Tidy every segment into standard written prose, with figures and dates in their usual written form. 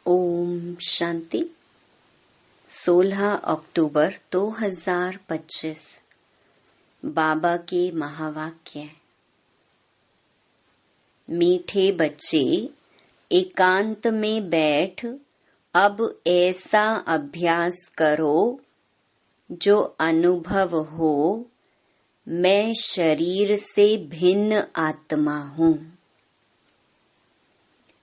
ओम शांति। 16 अक्टूबर 2025 बाबा के महावाक्य। मीठे बच्चे, एकांत में बैठ अब ऐसा अभ्यास करो जो अनुभव हो मैं शरीर से भिन्न आत्मा हूँ।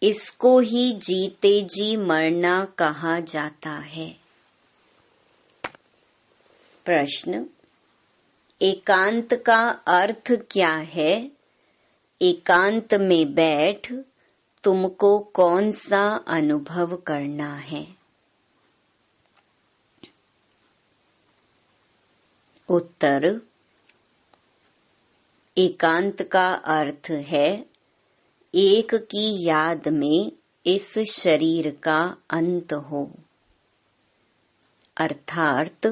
इसको ही जीते जी मरना कहा जाता है। प्रश्न, एकांत का अर्थ क्या है? एकांत में बैठ तुमको कौन सा अनुभव करना है? उत्तर, एकांत का अर्थ है एक की याद में इस शरीर का अंत हो। अर्थात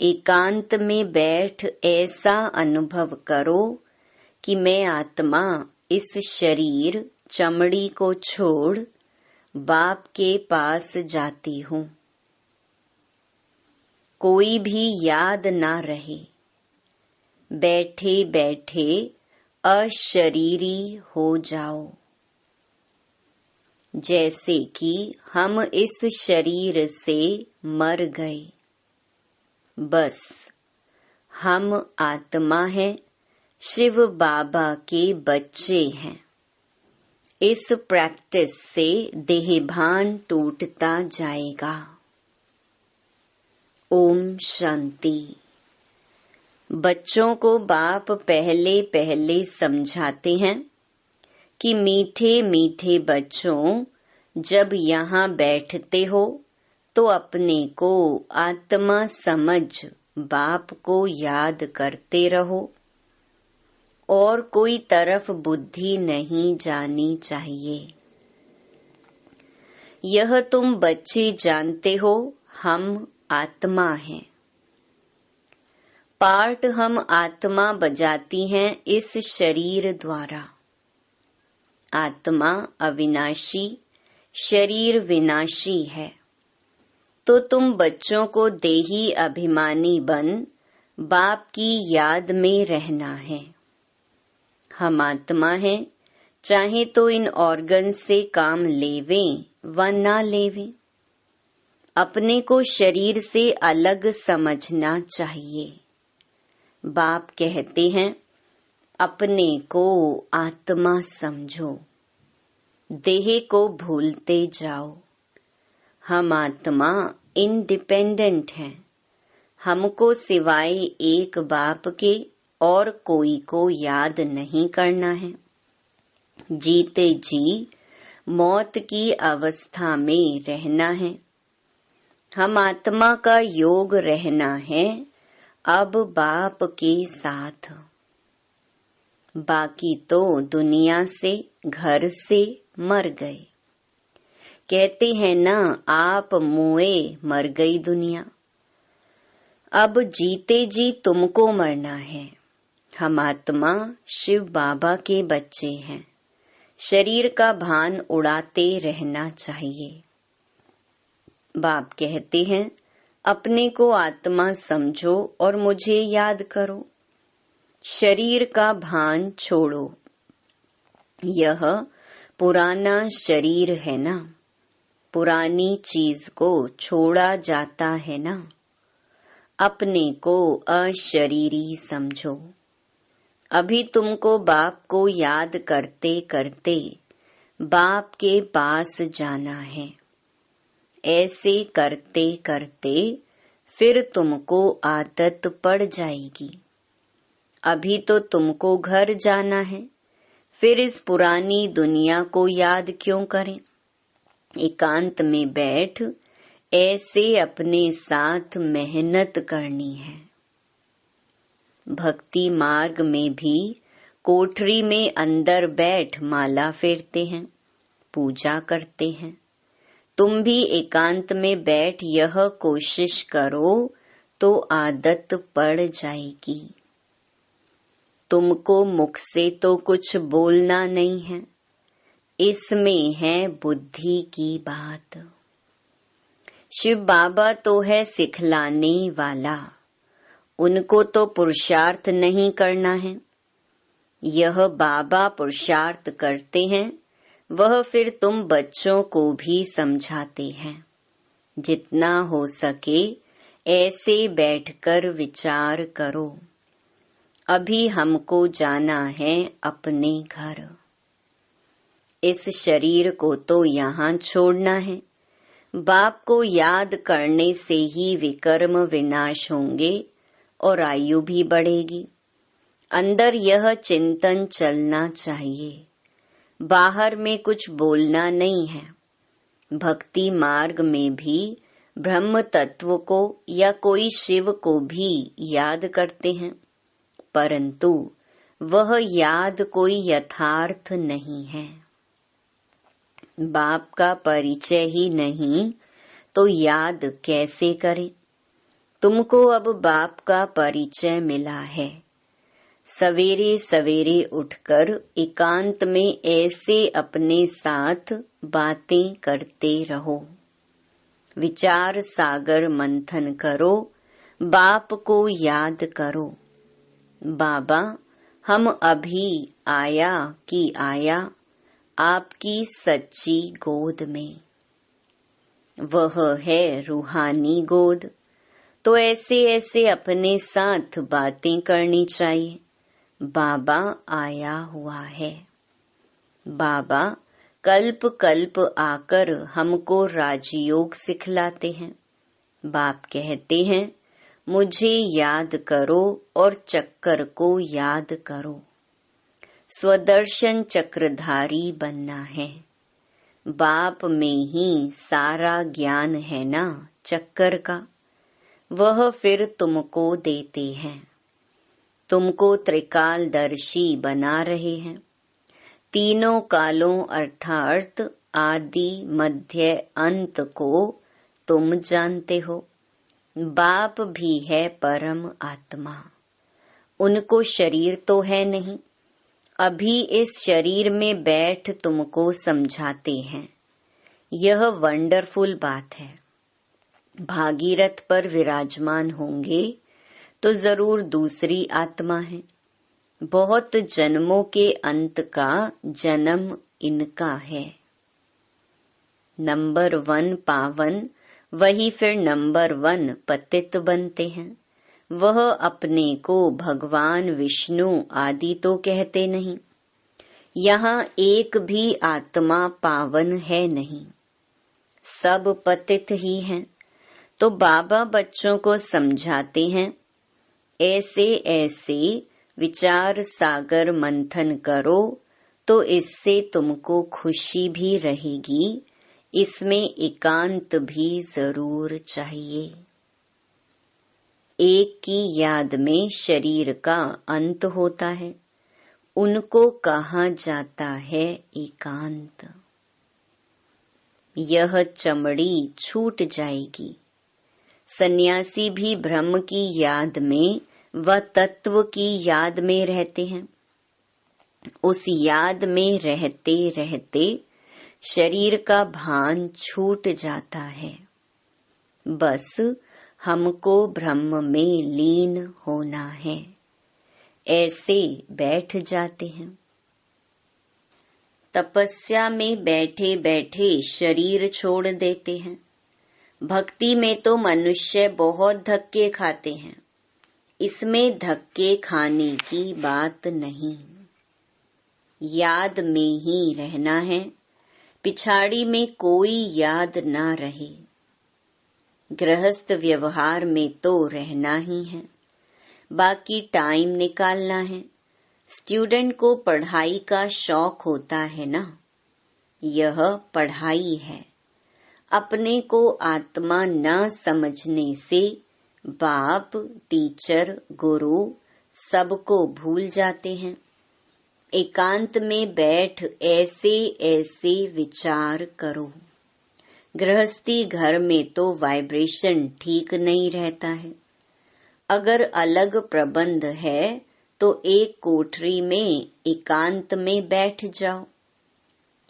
एकांत में बैठ ऐसा अनुभव करो कि मैं आत्मा इस शरीर चमड़ी को छोड़ बाप के पास जाती हूँ। कोई भी याद ना रहे, बैठे बैठे अशरीरी हो जाओ। जैसे कि हम इस शरीर से मर गए, बस हम आत्मा हैं, शिव बाबा के बच्चे हैं। इस प्रैक्टिस से देहभान टूटता जाएगा। ओम शांति। बच्चों को बाप पहले पहले समझाते हैं कि मीठे मीठे बच्चों, जब यहाँ बैठते हो तो अपने को आत्मा समझ बाप को याद करते रहो और कोई तरफ बुद्धि नहीं जानी चाहिए। यह तुम बच्चे जानते हो, हम आत्मा हैं। पार्ट हम आत्मा बजाती हैं इस शरीर द्वारा। आत्मा अविनाशी, शरीर विनाशी है। तो तुम बच्चों को देही अभिमानी बन बाप की याद में रहना है। हम आत्मा हैं, चाहे तो इन ऑर्गन से काम लेवें व ना लेवें। अपने को शरीर से अलग समझना चाहिए। बाप कहते हैं, अपने को आत्मा समझो, देह को भूलते जाओ। हम आत्मा इंडिपेंडेंट हैं। हमको सिवाय एक बाप के और कोई को याद नहीं करना है। जीते जी मौत की अवस्था में रहना है। हम आत्मा का योग रहना है अब बाप के साथ। बाकी तो दुनिया से, घर से मर गए। कहते हैं ना, आप मोए मर गई दुनिया। अब जीते जी तुमको मरना है। हम आत्मा शिव बाबा के बच्चे हैं। शरीर का भान उड़ाते रहना चाहिए। बाप कहते हैं, अपने को आत्मा समझो और मुझे याद करो। शरीर का भान छोड़ो। यह पुराना शरीर है ना, पुरानी चीज को छोड़ा जाता है ना। अपने को अशरीरी समझो। अभी तुमको बाप को याद करते करते बाप के पास जाना है। ऐसे करते करते फिर तुमको आदत पड़ जाएगी। अभी तो तुमको घर जाना है, फिर इस पुरानी दुनिया को याद क्यों करें? एकांत में बैठ ऐसे अपने साथ मेहनत करनी है। भक्ति मार्ग में भी कोठरी में अंदर बैठ माला फेरते हैं, पूजा करते हैं। तुम भी एकांत में बैठ यह कोशिश करो तो आदत पड़ जाएगी। तुमको मुख से तो कुछ बोलना नहीं है, इसमें है बुद्धि की बात। शिव बाबा तो है सिखलाने वाला, उनको तो पुरुषार्थ नहीं करना है। यह बाबा पुरुषार्थ करते हैं, वह फिर तुम बच्चों को भी समझाते हैं। जितना हो सके ऐसे बैठकर विचार करो। अभी हमको जाना है अपने घर। इस शरीर को तो यहाँ छोड़ना है। बाप को याद करने से ही विकर्म विनाश होंगे और आयु भी बढ़ेगी। अंदर यह चिंतन चलना चाहिए, बाहर में कुछ बोलना नहीं है। भक्ति मार्ग में भी ब्रह्म तत्व को या कोई शिव को भी याद करते हैं, परंतु वह याद कोई यथार्थ नहीं है। बाप का परिचय ही नहीं तो याद कैसे करें। तुमको अब बाप का परिचय मिला है। सवेरे सवेरे उठकर एकांत में ऐसे अपने साथ बातें करते रहो। विचार सागर मंथन करो, बाप को याद करो। बाबा, हम अभी आया कि आया आपकी सच्ची गोद में। वह है रूहानी गोद, तो ऐसे ऐसे अपने साथ बातें करनी चाहिए। बाबा आया हुआ है। बाबा कल्प कल्प आकर हमको राजयोग सिखलाते हैं। बाप कहते हैं, मुझे याद करो और चक्कर को याद करो। स्वदर्शन चक्रधारी बनना है। बाप में ही सारा ज्ञान है ना चक्कर का, वह फिर तुमको देते हैं। तुमको त्रिकालदर्शी बना रहे हैं। तीनों कालों अर्थात आदि मध्य अंत को तुम जानते हो। बाप भी है परम आत्मा, उनको शरीर तो है नहीं। अभी इस शरीर में बैठ तुमको समझाते हैं। यह वंडरफुल बात है। भागीरथ पर विराजमान होंगे तो जरूर दूसरी आत्मा है। बहुत जन्मों के अंत का जन्म इनका है। नंबर 1 पावन, वही फिर नंबर 1 पतित बनते हैं। वह अपने को भगवान विष्णु आदि तो कहते नहीं। यहाँ एक भी आत्मा पावन है नहीं, सब पतित ही हैं। तो बाबा बच्चों को समझाते हैं, ऐसे ऐसे विचार सागर मंथन करो तो इससे तुमको खुशी भी रहेगी। इसमें एकांत भी जरूर चाहिए। एक की याद में शरीर का अंत होता है, उनको कहा जाता है एकांत। यह चमड़ी छूट जाएगी। सन्यासी भी ब्रह्म की याद में व तत्व की याद में रहते हैं। उस याद में रहते रहते शरीर का भान छूट जाता है। बस हमको ब्रह्म में लीन होना है। ऐसे बैठ जाते हैं। तपस्या में बैठे बैठे शरीर छोड़ देते हैं। भक्ति में तो मनुष्य बहुत धक्के खाते हैं। इसमें धक्के खाने की बात नहीं। याद में ही रहना है। पिछाड़ी में कोई याद ना रहे। गृहस्थ व्यवहार में तो रहना ही है, बाकी टाइम निकालना है। स्टूडेंट को पढ़ाई का शौक होता है ना, यह पढ़ाई है। अपने को आत्मा न समझने से बाप, टीचर, गुरु सबको भूल जाते हैं। एकांत में बैठ ऐसे ऐसे विचार करो। गृहस्थी घर में तो वाइब्रेशन ठीक नहीं रहता है। अगर अलग प्रबंध है तो एक कोठरी में एकांत में बैठ जाओ।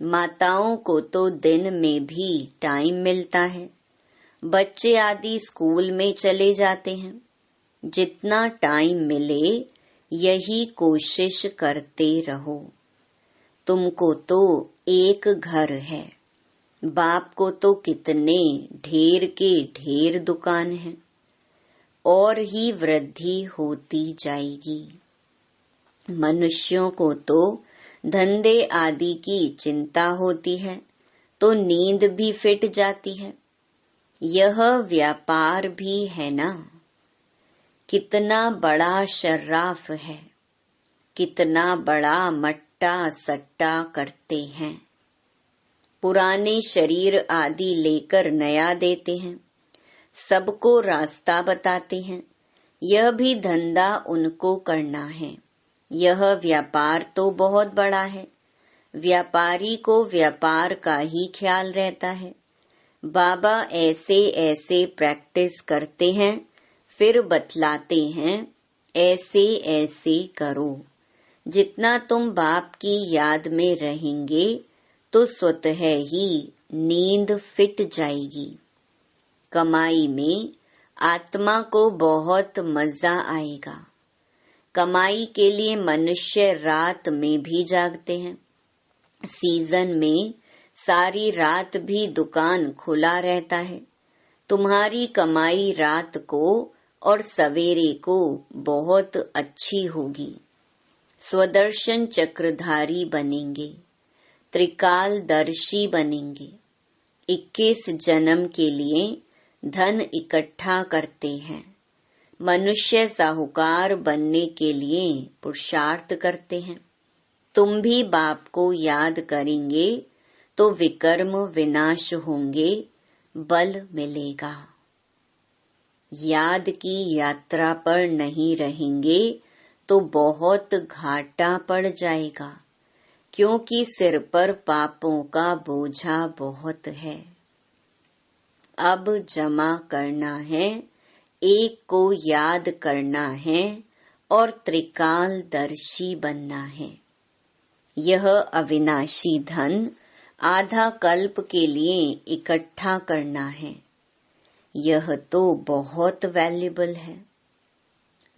माताओं को तो दिन में भी टाइम मिलता है। बच्चे आदि स्कूल में चले जाते हैं। जितना टाइम मिले यही कोशिश करते रहो। तुमको तो एक घर है, बाप को तो कितने ढेर के ढेर दुकान हैं, और ही वृद्धि होती जाएगी। मनुष्यों को तो धंधे आदि की चिंता होती है तो नींद भी फिट जाती है। यह व्यापार भी है ना। कितना बड़ा शर्राफ है, कितना बड़ा मट्टा सट्टा करते हैं। पुराने शरीर आदि लेकर नया देते हैं, सबको रास्ता बताते हैं। यह भी धंधा उनको करना है। यह व्यापार तो बहुत बड़ा है। व्यापारी को व्यापार का ही ख्याल रहता है। बाबा ऐसे ऐसे प्रैक्टिस करते हैं, फिर बतलाते हैं ऐसे ऐसे करो। जितना तुम बाप की याद में रहेंगे तो स्वतः ही नींद फिट जाएगी। कमाई में आत्मा को बहुत मजा आएगा। कमाई के लिए मनुष्य रात में भी जागते हैं। सीजन में सारी रात भी दुकान खुला रहता है। तुम्हारी कमाई रात को और सवेरे को बहुत अच्छी होगी। स्वदर्शन चक्रधारी बनेंगे, त्रिकालदर्शी बनेंगे। 21 जन्म के लिए धन इकट्ठा करते हैं। मनुष्य साहूकार बनने के लिए पुरुषार्थ करते हैं। तुम भी बाप को याद करेंगे तो विकर्म विनाश होंगे, बल मिलेगा। याद की यात्रा पर नहीं रहेंगे तो बहुत घाटा पड़ जाएगा, क्योंकि सिर पर पापों का बोझा बहुत है। अब जमा करना है, एक को याद करना है और त्रिकालदर्शी बनना है। यह अविनाशी धन आधा कल्प के लिए इकट्ठा करना है। यह तो बहुत वैल्यूबल है।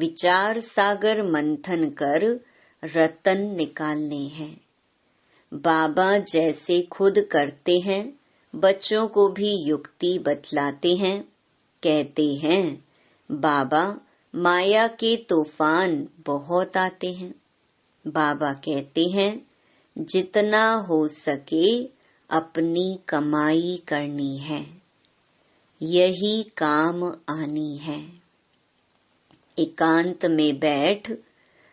विचार सागर मंथन कर रतन निकालने हैं। बाबा जैसे खुद करते हैं, बच्चों को भी युक्ति बतलाते हैं। कहते हैं, बाबा माया के तूफान बहुत आते हैं। बाबा कहते हैं, जितना हो सके अपनी कमाई करनी है, यही काम आनी है। एकांत में बैठ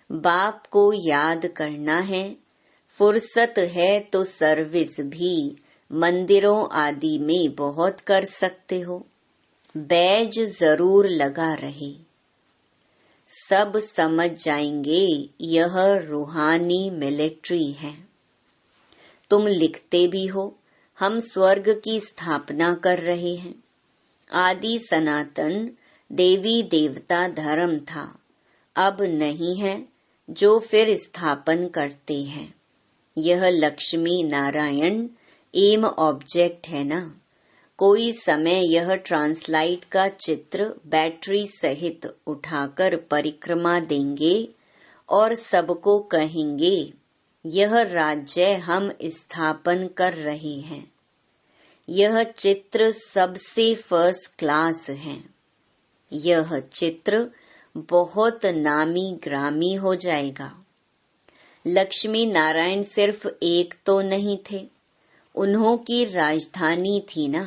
बाप को याद करना है। फुर्सत है तो सर्विस भी मंदिरों आदि में बहुत कर सकते हो। बैज जरूर लगा रहे। सब समझ जाएंगे यह रूहानी मिलिट्री है। तुम लिखते भी हो, हम स्वर्ग की स्थापना कर रहे हैं। आदि सनातन देवी देवता धर्म था, अब नहीं है, जो फिर स्थापन करते हैं। यह लक्ष्मी नारायण एम ऑब्जेक्ट है ना। कोई समय यह ट्रांसलाइट का चित्र बैटरी सहित उठाकर परिक्रमा देंगे और सबको कहेंगे, यह राज्य हम स्थापन कर रहे हैं। यह चित्र सबसे फर्स्ट क्लास है। यह चित्र बहुत नामी ग्रामी हो जाएगा। लक्ष्मी नारायण सिर्फ एक तो नहीं थे, उन्हों की राजधानी थी ना।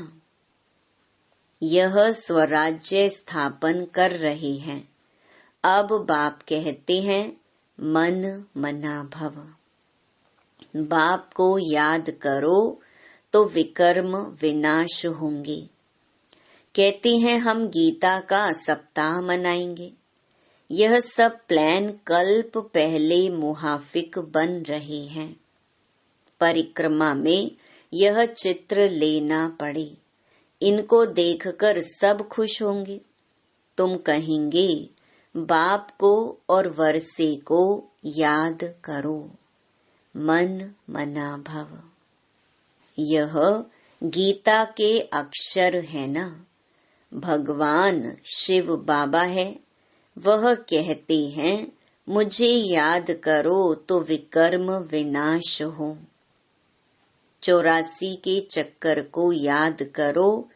यह स्वराज्य स्थापन कर रहे हैं। अब बाप कहते हैं, मन मना भव। बाप को याद करो तो विकर्म विनाश होंगे। कहते हैं, हम गीता का सप्ताह मनाएंगे। यह सब प्लान कल्प पहले मुहाफिक बन रहे हैं। परिक्रमा में यह चित्र लेना पड़े। इनको देखकर सब खुश होंगे। तुम कहेंगे, बाप को और वर्षे को याद करो। मन मना भव। यह गीता के अक्षर है ना। भगवान शिव बाबा है, वह कहते हैं मुझे याद करो तो विकर्म विनाश हो। 84 के चक्कर को याद करो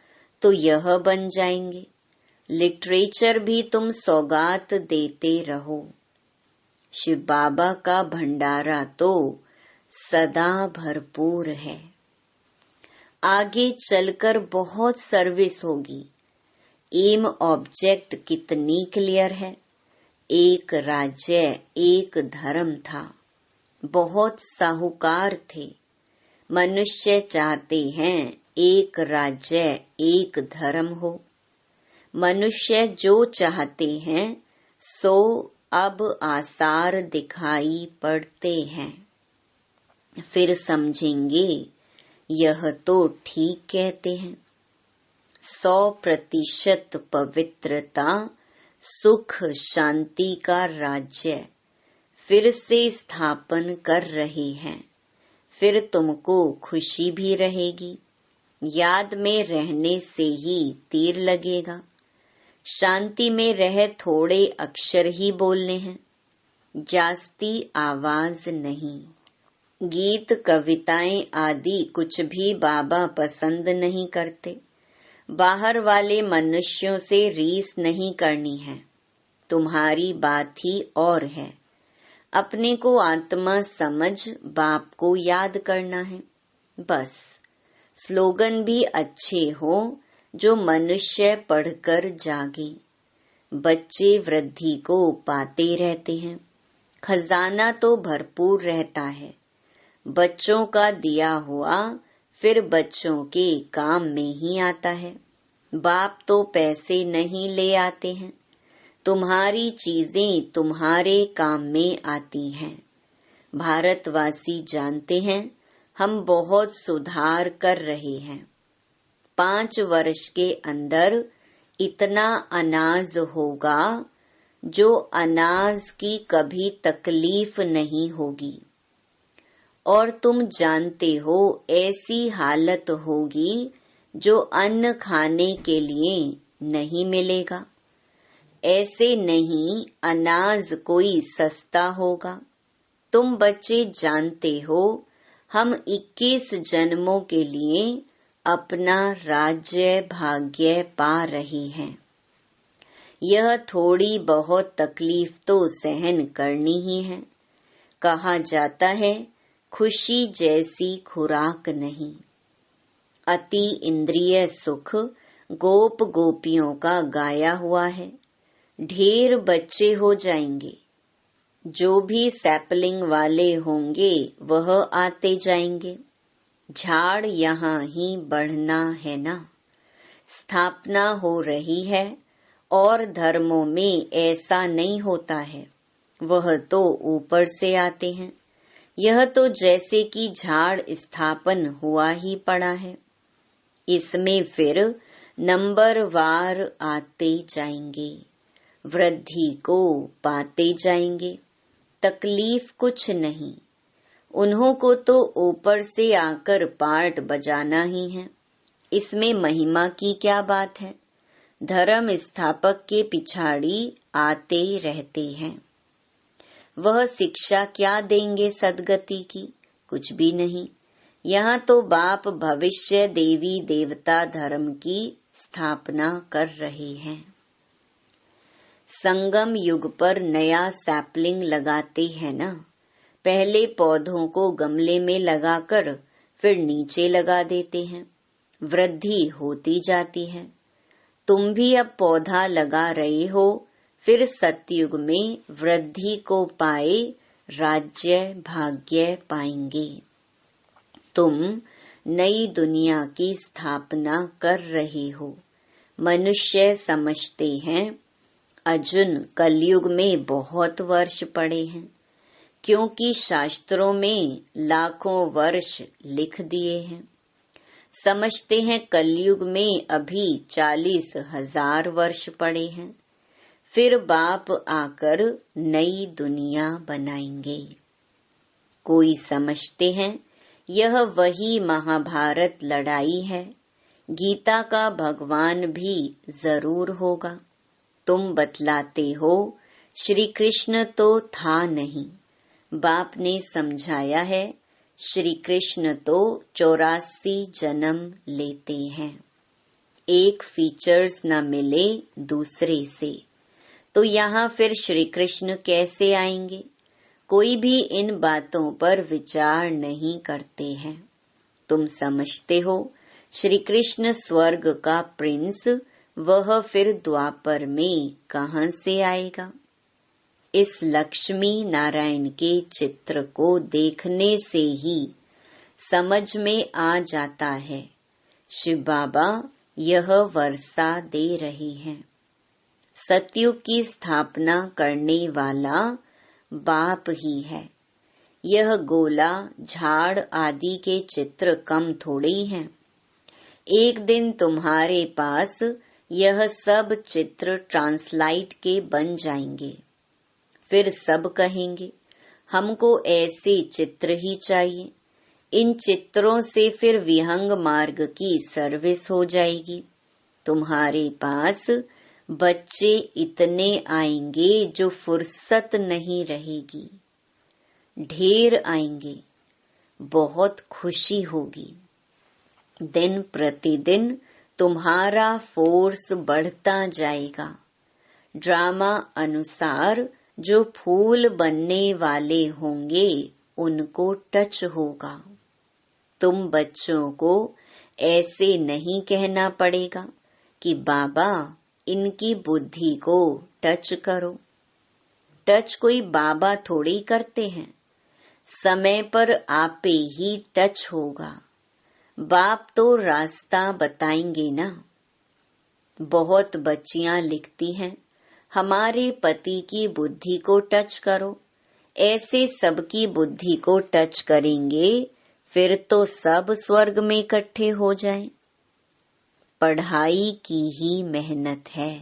तो यह बन जाएंगे। लिटरेचर भी तुम सौगात देते रहो। शिव बाबा का भंडारा तो सदा भरपूर है। आगे चलकर बहुत सर्विस होगी। एम ऑब्जेक्ट कितनी क्लियर है। एक राज्य एक धर्म था। बहुत साहूकार थे। मनुष्य चाहते हैं एक राज्य एक धर्म हो। मनुष्य जो चाहते हैं सो अब आसार दिखाई पड़ते हैं। फिर समझेंगे यह तो ठीक कहते हैं। 100% पवित्रता सुख शांति का राज्य फिर से स्थापन कर रहे हैं। फिर तुमको खुशी भी रहेगी। याद में रहने से ही तीर लगेगा। शांति में रह थोड़े अक्षर ही बोलने हैं, जास्ती आवाज नहीं। गीत कविताएं आदि कुछ भी बाबा पसंद नहीं करते। बाहर वाले मनुष्यों से रीस नहीं करनी है। तुम्हारी बात ही और है। अपने को आत्मा समझ बाप को याद करना है बस। स्लोगन भी अच्छे हो जो मनुष्य पढ़कर जागे। बच्चे वृद्धि को पाते रहते हैं। खजाना तो भरपूर रहता है। बच्चों का दिया हुआ फिर बच्चों के काम में ही आता है। बाप तो पैसे नहीं ले आते हैं। तुम्हारी चीजें तुम्हारे काम में आती हैं। भारतवासी जानते हैं हम बहुत सुधार कर रहे हैं। 5 वर्ष के अंदर इतना अनाज होगा जो अनाज की कभी तकलीफ नहीं होगी। और तुम जानते हो ऐसी हालत होगी जो अन्न खाने के लिए नहीं मिलेगा। ऐसे नहीं अनाज कोई सस्ता होगा। तुम बच्चे जानते हो हम 21 जन्मों के लिए अपना राज्य भाग्य पा रहे हैं। यह थोड़ी बहुत तकलीफ तो सहन करनी ही है। कहा जाता है खुशी जैसी खुराक नहीं। अति इंद्रिय सुख गोप गोपियों का गाया हुआ है। ढेर बच्चे हो जाएंगे। जो भी सैपलिंग वाले होंगे वह आते जाएंगे। झाड़ यहाँ ही बढ़ना है ना। स्थापना हो रही है और धर्मों में ऐसा नहीं होता है। वह तो ऊपर से आते हैं। यह तो जैसे कि झाड़ स्थापन हुआ ही पड़ा है। इसमें फिर नंबरवार आते जाएंगे। वृद्धि को पाते जाएंगे। तकलीफ कुछ नहीं। उन्हों को तो ऊपर से आकर पार्ट बजाना ही है। इसमें महिमा की क्या बात है। धर्म स्थापक के पिछाड़ी आते रहते हैं। वह शिक्षा क्या देंगे सदगति की? कुछ भी नहीं। यहाँ तो बाप भविष्य देवी देवता धर्म की स्थापना कर रहे हैं। संगम युग पर नया सैपलिंग लगाते हैं ना। पहले पौधों को गमले में लगाकर फिर नीचे लगा देते हैं। वृद्धि होती जाती है। तुम भी अब पौधा लगा रहे हो। फिर सतयुग में वृद्धि को पाए राज्य भाग्य पाएंगे। तुम नई दुनिया की स्थापना कर रहे हो। मनुष्य समझते हैं अर्जुन कलयुग में बहुत वर्ष पड़े हैं, क्योंकि शास्त्रों में लाखों वर्ष लिख दिए हैं। समझते हैं कलयुग में अभी 40,000 वर्ष पड़े हैं। फिर बाप आकर नई दुनिया बनाएंगे। कोई समझते हैं यह वही महाभारत लड़ाई है। गीता का भगवान भी जरूर होगा। तुम बतलाते हो श्री कृष्ण तो था नहीं। बाप ने समझाया है, श्री कृष्ण तो 84 जन्म लेते हैं। एक फीचर्स न मिले दूसरे से, तो यहाँ फिर श्री कृष्ण कैसे आएंगे? कोई भी इन बातों पर विचार नहीं करते हैं। तुम समझते हो श्री कृष्ण स्वर्ग का प्रिंस, वह फिर द्वापर में कहाँ से आएगा? इस लक्ष्मी नारायण के चित्र को देखने से ही समझ में आ जाता है, शिव बाबा यह वर्षा दे रहे हैं। सतयुग की स्थापना करने वाला बाप ही है। यह गोला, झाड़ आदि के चित्र कम थोड़े ही हैं। एक दिन तुम्हारे पास यह सब चित्र ट्रांसलाइट के बन जाएंगे। फिर सब कहेंगे हमको ऐसे चित्र ही चाहिए। इन चित्रों से फिर विहंग मार्ग की सर्विस हो जाएगी। तुम्हारे पास बच्चे इतने आएंगे जो फुर्सत नहीं रहेगी। ढेर आएंगे, बहुत खुशी होगी। दिन प्रतिदिन तुम्हारा फोर्स बढ़ता जाएगा। ड्रामा अनुसार जो फूल बनने वाले होंगे उनको टच होगा। तुम बच्चों को ऐसे नहीं कहना पड़ेगा कि बाबा इनकी बुद्धि को टच करो। टच कोई बाबा थोड़ी करते हैं, समय पर आपे ही टच होगा। बाप तो रास्ता बताएंगे ना। बहुत बच्चियां लिखती हैं, हमारे पति की बुद्धि को टच करो। ऐसे सबकी बुद्धि को टच करेंगे, फिर तो सब स्वर्ग में इकट्ठे हो जाएं। पढ़ाई की ही मेहनत है।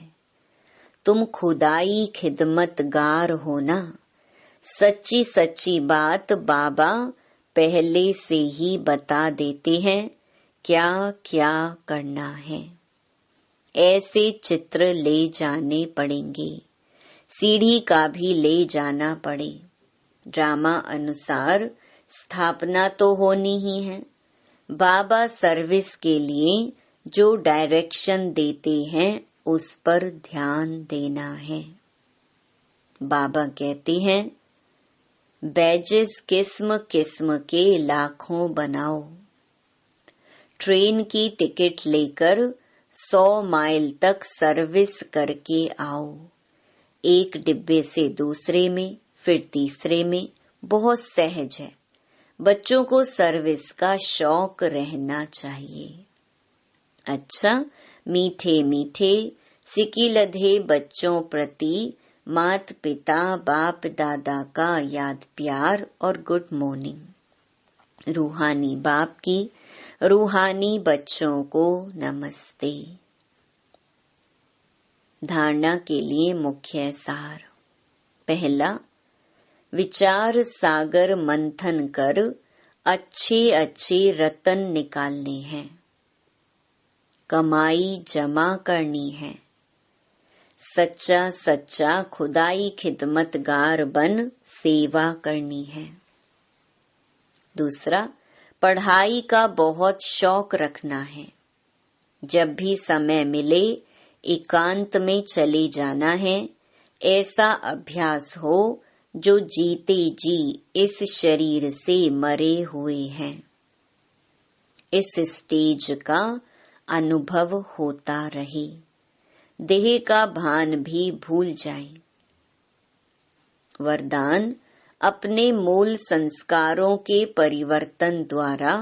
तुम खुदाई खिदमतगार हो ना। सच्ची सच्ची बात बाबा पहले से ही बता देते हैं, क्या क्या करना है। ऐसे चित्र ले जाने पड़ेंगे। सीढ़ी का भी ले जाना पड़े। ड्रामा अनुसार स्थापना तो होनी ही है। बाबा सर्विस के लिए जो डायरेक्शन देते हैं उस पर ध्यान देना है। बाबा कहते हैं, बैजेस किस्म किस्म के लाखों बनाओ। ट्रेन की टिकट लेकर 100 माइल तक सर्विस करके आओ। एक डिब्बे से दूसरे में, फिर तीसरे में। बहुत सहज है। बच्चों को सर्विस का शौक रहना चाहिए। अच्छा, मीठे मीठे सिकी लधे बच्चों प्रति मात पिता बाप दादा का याद प्यार और गुड मॉर्निंग। रूहानी बाप की रूहानी बच्चों को नमस्ते। धारणा के लिए मुख्य सार। पहला, विचार सागर मंथन कर अच्छे अच्छे रतन निकालने हैं। कमाई जमा करनी है। सच्चा सच्चा खुदाई खिदमतगार बन सेवा करनी है। दूसरा, पढ़ाई का बहुत शौक रखना है। जब भी समय मिले एकांत में चले जाना है। ऐसा अभ्यास हो जो जीते जी इस शरीर से मरे हुए हैं। इस स्टेज का अनुभव होता रहे। देह का भान भी भूल जाए। वरदान, अपने मूल संस्कारों के परिवर्तन द्वारा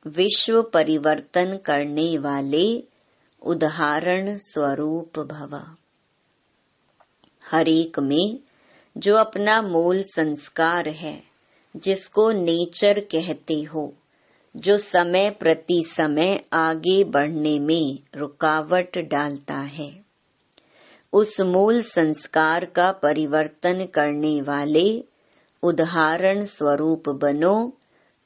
विश्व परिवर्तन करने वाले उदाहरण स्वरूप भव। हर एक में जो अपना मूल संस्कार है, जिसको नेचर कहते हो, जो समय प्रति समय आगे बढ़ने में रुकावट डालता है, उस मूल संस्कार का परिवर्तन करने वाले उदाहरण स्वरूप बनो,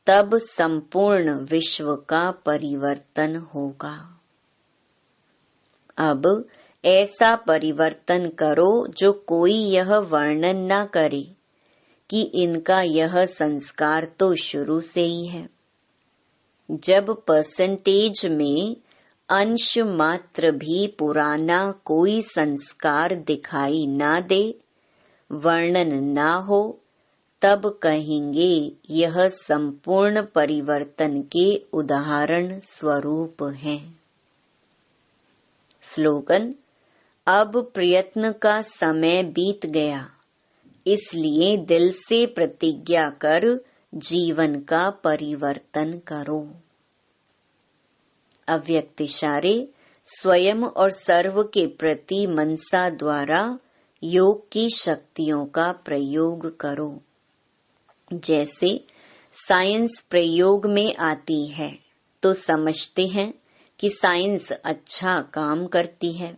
तब संपूर्ण विश्व का परिवर्तन होगा। अब ऐसा परिवर्तन करो जो कोई यह वर्णन न करे कि इनका यह संस्कार तो शुरू से ही है। जब परसेंटेज में अंश मात्र भी पुराना कोई संस्कार दिखाई ना दे, वर्णन ना हो, तब कहेंगे यह संपूर्ण परिवर्तन के उदाहरण स्वरूप हैं। स्लोगन: अब प्रयत्न का समय बीत गया, इसलिए दिल से प्रतिज्ञा कर जीवन का परिवर्तन करो। अव्यक्त इशारे स्वयं और सर्व के प्रति मनसा द्वारा योग की शक्तियों का प्रयोग करो। जैसे साइंस प्रयोग में आती है तो समझते हैं कि साइंस अच्छा काम करती है।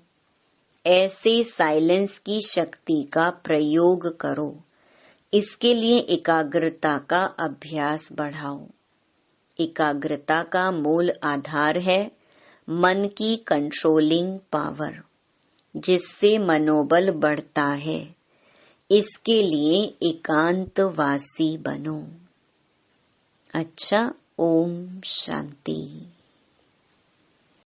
ऐसे साइलेंस की शक्ति का प्रयोग करो। इसके लिए एकाग्रता का अभ्यास बढ़ाओ। एकाग्रता का मूल आधार है मन की कंट्रोलिंग पावर, जिससे मनोबल बढ़ता है। इसके लिए एकांतवासी बनो। अच्छा, ओम शांति।